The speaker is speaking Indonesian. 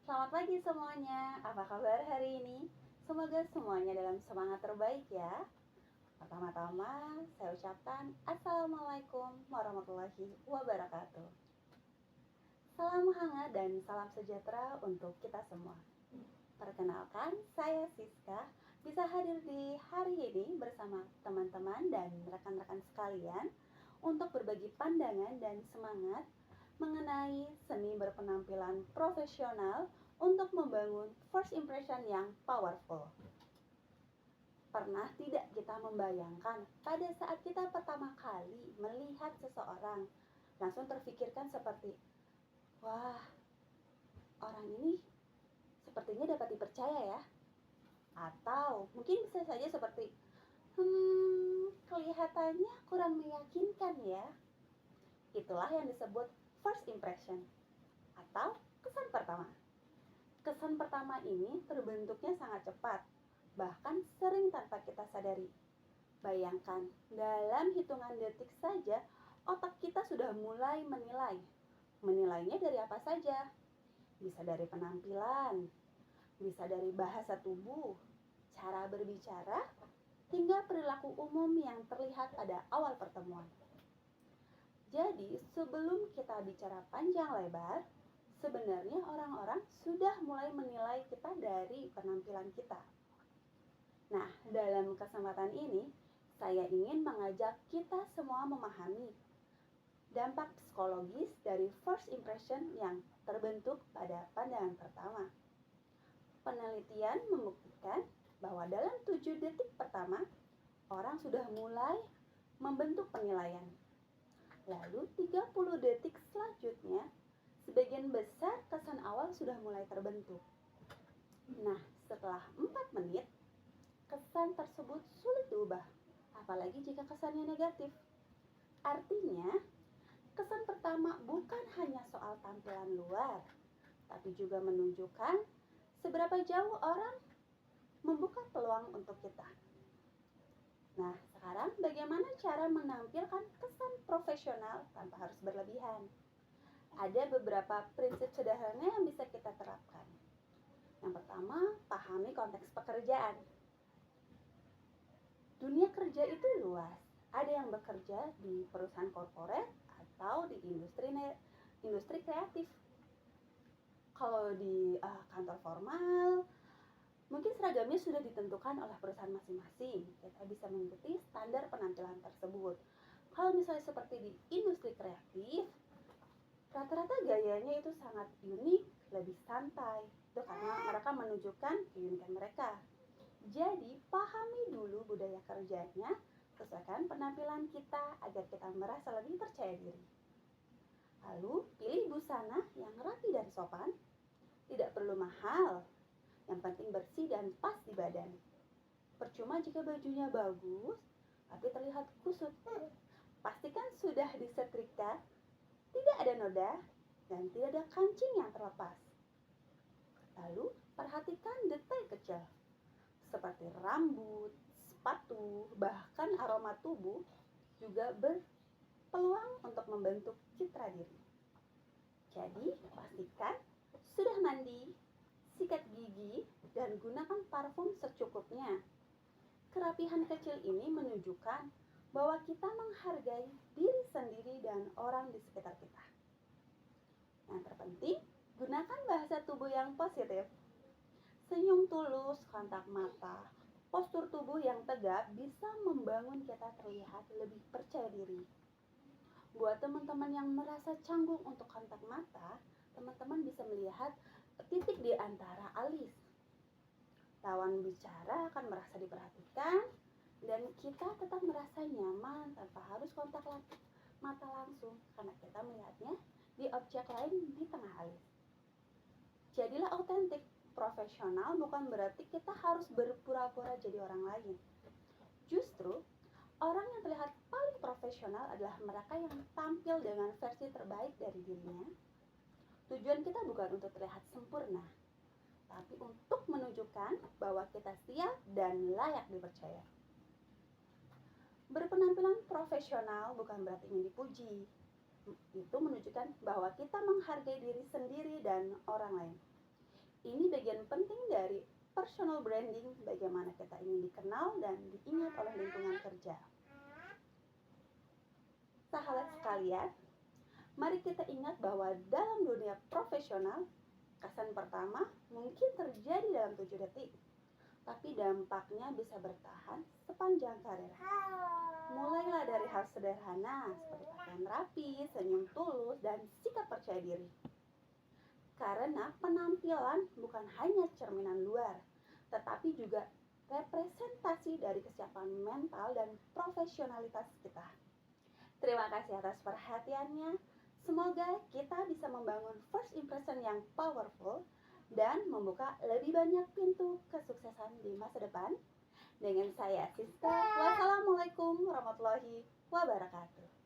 Selamat pagi semuanya, apa kabar hari ini? Semoga semuanya dalam semangat terbaik ya. Pertama-tama, saya ucapkan Assalamualaikum warahmatullahi wabarakatuh. Salam hangat dan salam sejahtera untuk kita semua. Perkenalkan, saya Siska, bisa hadir di hari ini bersama teman-teman dan rekan-rekan sekalian untuk berbagi pandangan dan semangat mengenai seni berpenampilan profesional untuk membangun first impression yang powerful. Pernah tidak kita membayangkan pada saat kita pertama kali melihat seseorang, langsung terfikirkan seperti, wah, orang ini sepertinya dapat dipercaya ya? Atau mungkin bisa saja seperti, kelihatannya kurang meyakinkan ya. Itulah yang disebut first impression atau kesan pertama. Kesan pertama ini terbentuknya sangat cepat, bahkan sering tanpa kita sadari. Bayangkan, dalam hitungan detik saja, otak kita sudah mulai menilai. Menilainya dari apa saja? Bisa dari penampilan, bisa dari bahasa tubuh, cara berbicara, hingga perilaku umum yang terlihat pada awal pertemuan. Jadi, sebelum kita bicara panjang lebar, sebenarnya orang-orang sudah mulai menilai kita dari penampilan kita. Nah, dalam kesempatan ini, saya ingin mengajak kita semua memahami dampak psikologis dari first impression yang terbentuk pada pandangan pertama. Penelitian membuktikan bahwa dalam 7 detik pertama, orang sudah mulai membentuk penilaian. Lalu 30 detik selanjutnya, sebagian besar kesan awal sudah mulai terbentuk. Nah, setelah 4 menit, kesan tersebut sulit diubah, apalagi jika kesannya negatif. Artinya, kesan pertama bukan hanya soal tampilan luar, tapi juga menunjukkan seberapa jauh orang membuka peluang untuk kita. Nah, sekarang bagaimana cara menampilkan kesan profesional tanpa harus berlebihan? Ada beberapa prinsip sederhana yang bisa kita terapkan. Yang pertama, pahami konteks pekerjaan. Dunia kerja itu luas. Ada yang bekerja di perusahaan korporat atau di industri kreatif. Kalau di kantor formal, mungkin seragamnya sudah ditentukan oleh perusahaan masing-masing. Kita bisa mengikuti standar penampilan tersebut. Kalau misalnya seperti di industri kreatif, rata-rata gayanya itu sangat unik, lebih santai. Itu karena mereka menunjukkan keunikan mereka. Jadi, pahami dulu budaya kerjanya, sesuaikan penampilan kita agar kita merasa lebih percaya diri. Lalu, pilih busana yang rapi dan sopan. Tidak perlu mahal, yang penting bersih dan pas di badan. Percuma jika bajunya bagus, tapi terlihat kusut. Pastikan sudah disetrika, tidak ada noda, dan tidak ada kancing yang terlepas. Lalu, perhatikan detail kecil, seperti rambut, sepatu, bahkan aroma tubuh juga berpeluang untuk membentuk citra diri. Jadi, pastikan sudah mandi, sikat gigi, dan gunakan parfum secukupnya. Kerapihan kecil ini menunjukkan bahwa kita menghargai diri sendiri dan orang di sekitar kita. Yang terpenting, gunakan bahasa tubuh yang positif. Senyum tulus, kontak mata, postur tubuh yang tegak bisa membangun kita terlihat lebih percaya diri. Buat teman-teman yang merasa canggung untuk kontak mata, teman-teman bisa melihat titik di antara alis. Lawan bicara akan merasa diperhatikan dan kita tetap merasa nyaman tanpa harus kontak mata langsung karena kita melihatnya di objek lain di tengah alis. Jadilah autentik. Profesional bukan berarti kita harus berpura-pura jadi orang lain. Justru, orang yang terlihat paling profesional adalah mereka yang tampil dengan versi terbaik dari dirinya. Tujuan kita bukan untuk terlihat sempurna, tapi untuk menunjukkan bahwa kita siap dan layak dipercaya. Berpenampilan profesional bukan berarti ingin dipuji. Itu menunjukkan bahwa kita menghargai diri sendiri dan orang lain. Ini bagian penting dari personal branding, bagaimana kita ingin dikenal dan diingat oleh lingkungan kerja. Sahabat sekalian, mari kita ingat bahwa dalam dunia profesional, kesan pertama mungkin terjadi dalam 7 detik, tapi dampaknya bisa bertahan sepanjang karir. Mulailah dari hal sederhana seperti pakaian rapi, senyum tulus, dan sikap percaya diri. Karena penampilan bukan hanya cerminan luar, tetapi juga representasi dari kesiapan mental dan profesionalitas kita. Terima kasih atas perhatiannya. Semoga kita bisa membangun first impression yang powerful dan membuka lebih banyak pintu kesuksesan di masa depan. Dengan saya, Siska. Wassalamualaikum warahmatullahi wabarakatuh.